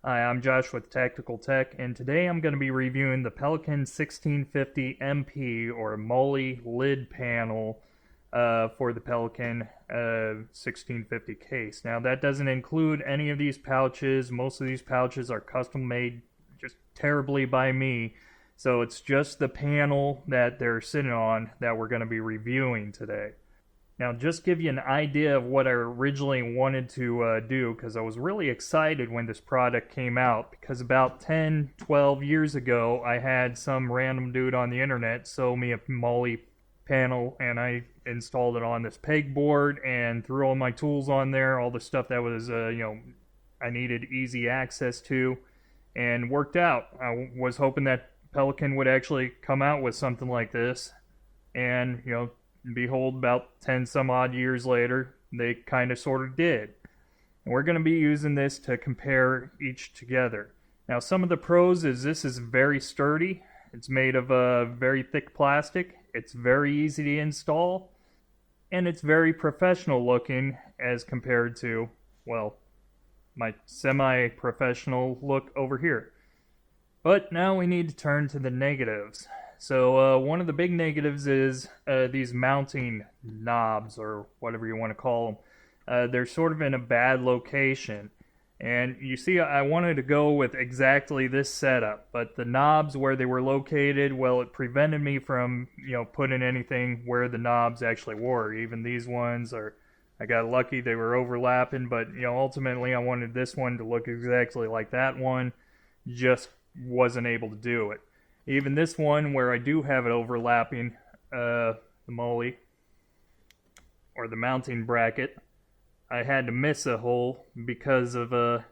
Hi, I'm Josh with Tactical Tech, and today I'm going to be reviewing the Pelican 1650 MP or Moly lid panel for the Pelican 1650 case. Now, that doesn't include any of these pouches. Most of these pouches are custom made just terribly by me, so it's just the panel that they're sitting on that we're going to be reviewing today. Now, just give you an idea of what I originally wanted to do, because I was really excited when this product came out, because about 10, 12 years ago, I had some random dude on the internet sold me a Moly panel, and I installed it on this pegboard and threw all my tools on there, all the stuff that was, I needed easy access to, and worked out. I was hoping that Pelican would actually come out with something like this, and, behold, about 10 some odd years later, they kind of sort of did. And we're going to be using this to compare each together. Now, some of the pros is this is very sturdy. It's made of a very thick plastic. It's very easy to install. And it's very professional looking as compared to, well, my semi-professional look over here. But now we need to turn to the negatives. So one of the big negatives is these mounting knobs, or whatever you want to call them. They're sort of in a bad location. And you see, I wanted to go with exactly this setup, but the knobs where they were located, well, it prevented me from, putting anything where the knobs actually were. Even these ones I got lucky, they were overlapping, but, ultimately I wanted this one to look exactly like that one. Just wasn't able to do it. Even this one, where I do have it overlapping, the Moly, or the mounting bracket, I had to miss a hole because of the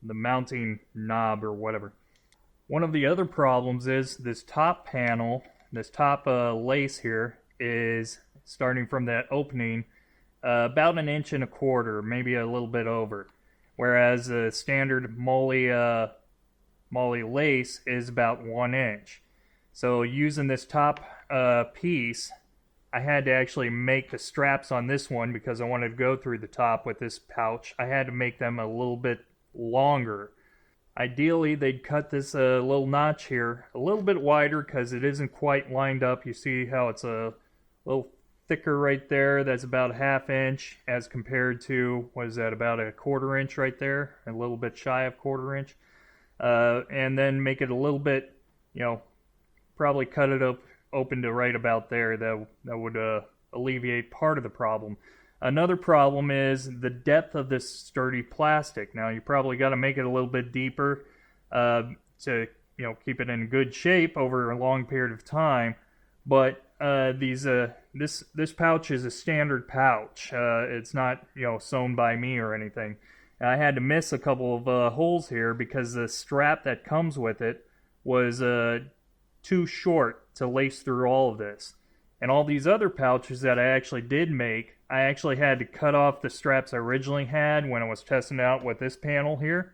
mounting knob or whatever. One of the other problems is this top panel, this top lace here, is starting from that opening about 1.25 inches, maybe a little bit over. Whereas the standard Moly lace is about 1 inch. So using this top piece, I had to actually make the straps on this one, because I wanted to go through the top with this pouch. I had to make them a little bit longer. Ideally, they'd cut this little notch here a little bit wider, because it isn't quite lined up. You see how it's a little thicker right there. That's about 1/2 inch as compared to, what is that, about 1/4 inch right there, a little bit shy of 1/4 inch. And then make it a little bit, probably cut it up open to right about there. That would alleviate part of the problem. Another problem is the depth of this sturdy plastic. Now, you probably got to make it a little bit deeper to keep it in good shape over a long period of time. But this pouch is a standard pouch. It's not sewn by me or anything. I had to miss a couple of holes here because the strap that comes with it was too short to lace through all of this. And all these other pouches that I actually did make, I actually had to cut off the straps I originally had when I was testing out with this panel here,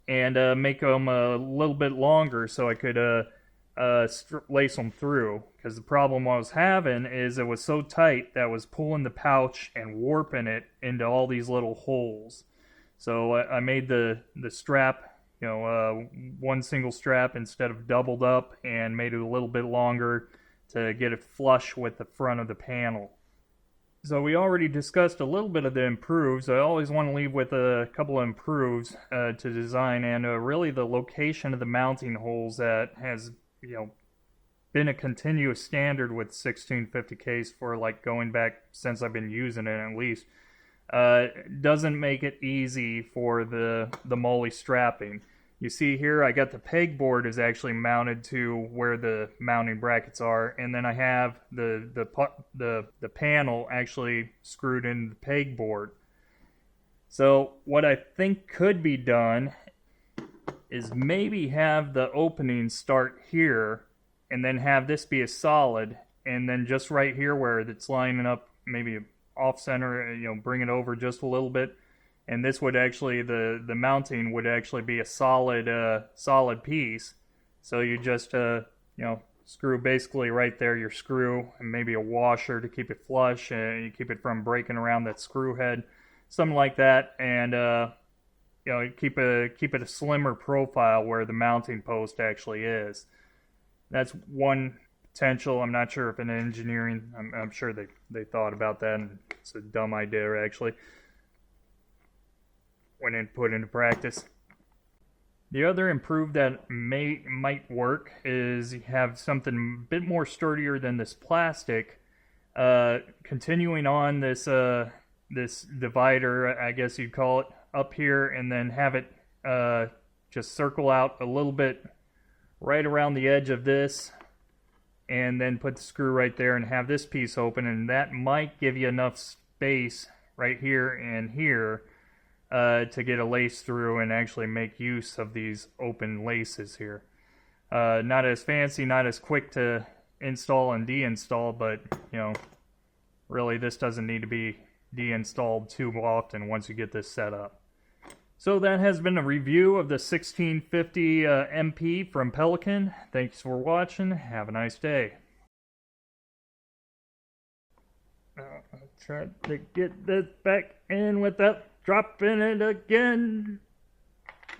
and make them a little bit longer so I could lace them through. Because the problem I was having is it was so tight that I was pulling the pouch and warping it into all these little holes. So I made the strap, one single strap instead of doubled up, and made it a little bit longer to get it flush with the front of the panel. So we already discussed a little bit of the improves. I always want to leave with a couple of improves to design, and really the location of the mounting holes that has, been a continuous standard with 1650 case for like going back since I've been using it at least. Doesn't make it easy for the Moly strapping. You see here, I got the pegboard is actually mounted to where the mounting brackets are, and then I have the panel actually screwed in the pegboard. So what I think could be done is maybe have the opening start here, and then have this be a solid, and then just right here where it's lining up, maybe off center, bring it over just a little bit, and this would actually, the mounting would actually be a solid piece. So you just screw basically right there your screw, and maybe a washer to keep it flush, and you keep it from breaking around that screw head, something like that. And keep it a slimmer profile where the mounting post actually is. That's one potential. I'm not sure if in engineering, I'm sure they thought about that, and it's a dumb idea actually when it put into practice. The other improve that might work is you have something a bit more sturdier than this plastic. Continuing on this divider, I guess you'd call it, up here, and then have it just circle out a little bit right around the edge of this, and then put the screw right there and have this piece open, and that might give you enough space right here and here to get a lace through and actually make use of these open laces here. Not as fancy, not as quick to install and deinstall, but really this doesn't need to be deinstalled too often once you get this set up. So that has been a review of the 1650 MP from Pelican. Thanks for watching. Have a nice day. I'll try to get this back in without dropping it again.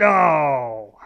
Oh!